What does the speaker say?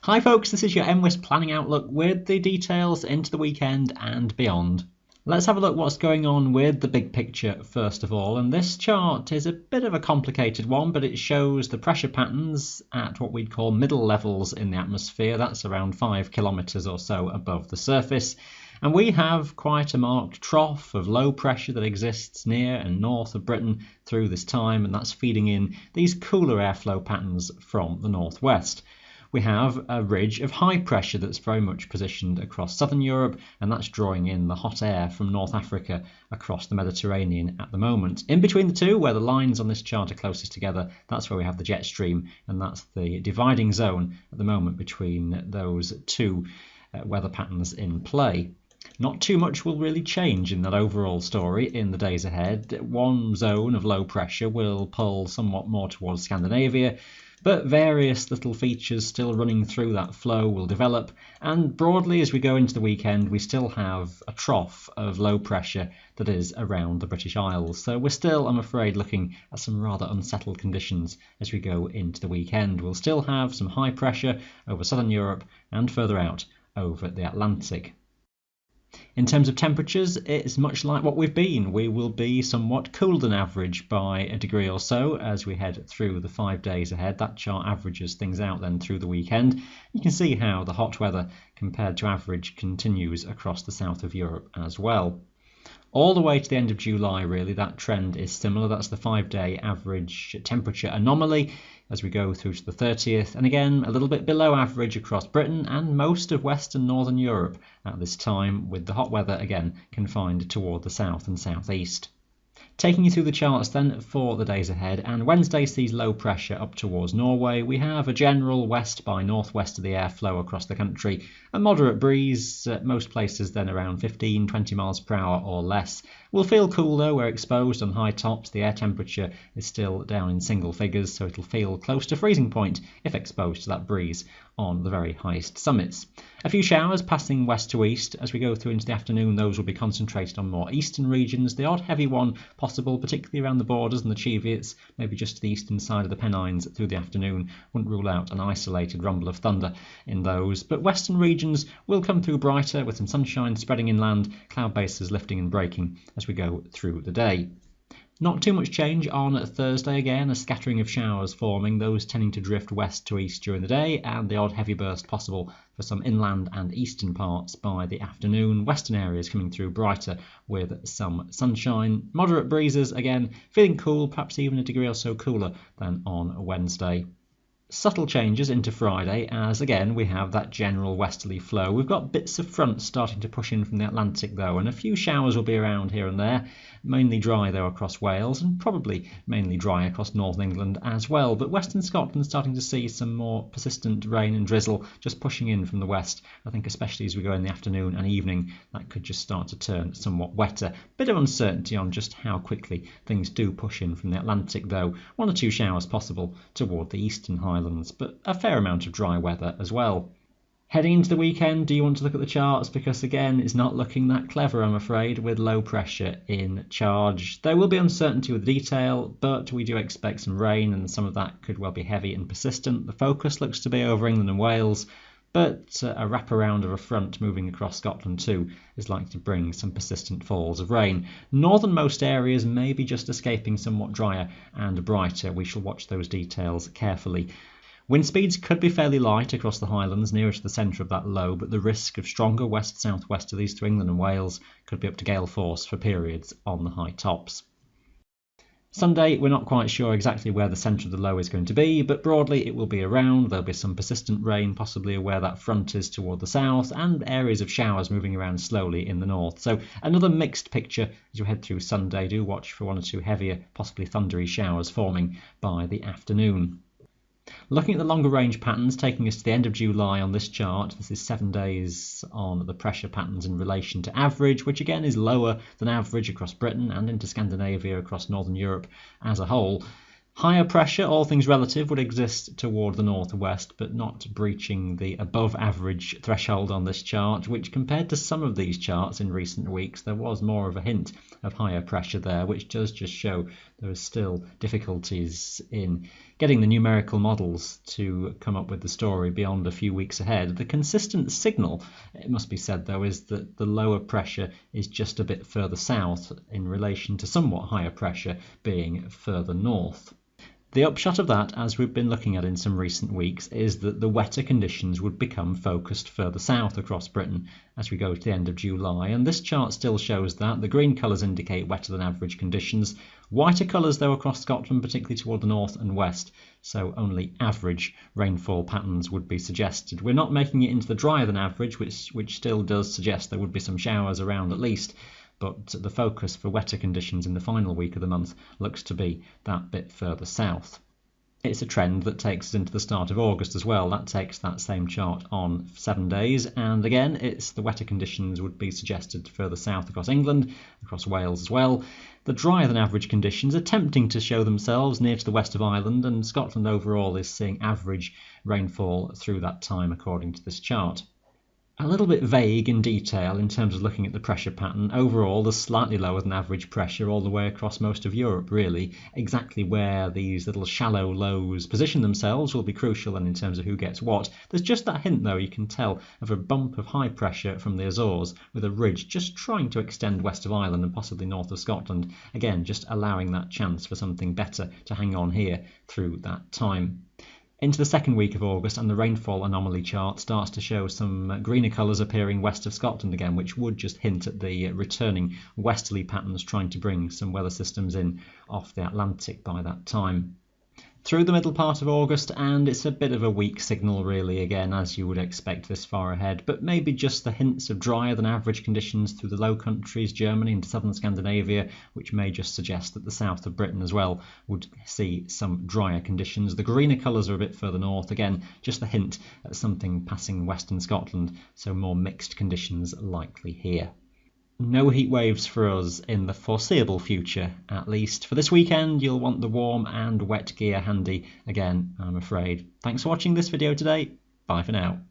Hi folks, this is your MWIS Planning Outlook with the details into the weekend and beyond. Let's have a look what's going on with the big picture first of all, and this chart is a bit of a complicated one, but it shows the pressure patterns at what we'd call middle levels in the atmosphere. That's around 5 kilometres or so above the surface. And we have quite a marked trough of low pressure that exists near and north of Britain through this time, and that's feeding in these cooler airflow patterns from the northwest. We have a ridge of high pressure that's very much positioned across southern Europe, and that's drawing in the hot air from North Africa across the Mediterranean at the moment. In between the two, where the lines on this chart are closest together, that's where we have the jet stream, and that's the dividing zone at the moment between those two weather patterns in play. Not too much will really change in that overall story in the days ahead. One zone of low pressure will pull somewhat more towards Scandinavia, but various little features still running through that flow will develop, and broadly as we go into the weekend we still have a trough of low pressure that is around the British Isles. So we're still, I'm afraid, looking at some rather unsettled conditions as we go into the weekend. We'll still have some high pressure over southern Europe and further out over the Atlantic. In terms of temperatures, it's much like what we've been. We will be somewhat cooler than average by a degree or so as we head through the 5 days ahead. That chart averages things out then through the weekend. You can see how the hot weather compared to average continues across the south of Europe as well. All the way to the end of July, really, that trend is similar. That's the 5-day average temperature anomaly as we go through to the 30th, and again a little bit below average across Britain and most of Western Northern Europe at this time, with the hot weather again confined toward the south and southeast. Taking you through the charts then for the days ahead, and Wednesday sees low pressure up towards Norway. We have a general west by northwest of the airflow across the country, a moderate breeze at most places then around 15-20 miles per hour or less. We'll feel cool though, we're exposed on high tops, the air temperature is still down in single figures, so it'll feel close to freezing point if exposed to that breeze on the very highest summits. A few showers passing west to east as we go through into the afternoon. Those will be concentrated on more eastern regions, the odd heavy one possible, particularly around the borders and the Cheviots, maybe just to the eastern side of the Pennines through the afternoon. Wouldn't rule out an isolated rumble of thunder in those, but western regions will come through brighter with some sunshine spreading inland, cloud bases lifting and breaking as we go through the day. Not too much change on Thursday again, a scattering of showers forming, those tending to drift west to east during the day, and the odd heavy burst possible for some inland and eastern parts by the afternoon. Western areas coming through brighter with some sunshine. Moderate breezes again, feeling cool, perhaps even a degree or so cooler than on Wednesday. Subtle changes into Friday as again we have that general westerly flow. We've got bits of fronts starting to push in from the Atlantic though, and a few showers will be around here and there, mainly dry though across Wales and probably mainly dry across northern England as well, but western Scotland starting to see some more persistent rain and drizzle just pushing in from the west. I think especially as we go in the afternoon and evening that could just start to turn somewhat wetter. Bit of uncertainty on just how quickly things do push in from the Atlantic though. 1 or 2 showers possible toward the eastern Highlands, but a fair amount of dry weather as well. Heading into the weekend, do you want to look at the charts? Because again, it's not looking that clever, I'm afraid, with low pressure in charge. There will be uncertainty with detail, but we do expect some rain, and some of that could well be heavy and persistent. The focus looks to be over England and Wales, but a wraparound of a front moving across Scotland too is likely to bring some persistent falls of rain. Northernmost areas may be just escaping somewhat drier and brighter. We shall watch those details carefully. Wind speeds could be fairly light across the Highlands nearer to the centre of that low, but the risk of stronger west-southwesterlies to England and Wales could be up to gale force for periods on the high tops. Sunday, we're not quite sure exactly where the centre of the low is going to be, but broadly it will be around. There'll be some persistent rain, possibly where that front is toward the south, and areas of showers moving around slowly in the north. So another mixed picture as you head through Sunday. Do watch for 1 or 2 heavier, possibly thundery showers forming by the afternoon. Looking at the longer range patterns, taking us to the end of July on this chart, this is 7 days on the pressure patterns in relation to average, which again is lower than average across Britain and into Scandinavia across Northern Europe as a whole. Higher pressure, all things relative, would exist toward the northwest, but not breaching the above average threshold on this chart, which compared to some of these charts in recent weeks, there was more of a hint of higher pressure there, which does just show there are still difficulties in getting the numerical models to come up with the story beyond a few weeks ahead. The consistent signal, it must be said though, is that the lower pressure is just a bit further south in relation to somewhat higher pressure being further north. The upshot of that, as we've been looking at in some recent weeks, is that the wetter conditions would become focused further south across Britain as we go to the end of July, and this chart still shows that. The green colours indicate wetter than average conditions. Whiter colours though across Scotland, particularly toward the north and west, so only average rainfall patterns would be suggested. We're not making it into the drier than average, which still does suggest there would be some showers around at least, but the focus for wetter conditions in the final week of the month looks to be that bit further south. It's a trend that takes us into the start of August as well. That takes that same chart on 7 days, and again it's the wetter conditions would be suggested further south across England, across Wales as well. The drier than average conditions are tempting to show themselves near to the west of Ireland, and Scotland overall is seeing average rainfall through that time according to this chart. A little bit vague in detail in terms of looking at the pressure pattern. Overall, there's slightly lower than average pressure all the way across most of Europe, really. Exactly where these little shallow lows position themselves will be crucial, and in terms of who gets what. There's just that hint, though, you can tell, of a bump of high pressure from the Azores, with a ridge just trying to extend west of Ireland and possibly north of Scotland. Again, just allowing that chance for something better to hang on here through that time. Into the second week of August, and the rainfall anomaly chart starts to show some greener colours appearing west of Scotland again, which would just hint at the returning westerly patterns trying to bring some weather systems in off the Atlantic by that time. Through the middle part of August, and it's a bit of a weak signal really, again, as you would expect this far ahead, but maybe just the hints of drier than average conditions through the Low Countries, Germany into southern Scandinavia, which may just suggest that the south of Britain as well would see some drier conditions. The greener colours are a bit further north, again, just the hint at something passing western Scotland, so more mixed conditions likely here. No heat waves for us in the foreseeable future, at least. For this weekend, you'll want the warm and wet gear handy again, I'm afraid. Thanks for watching this video today. Bye for now.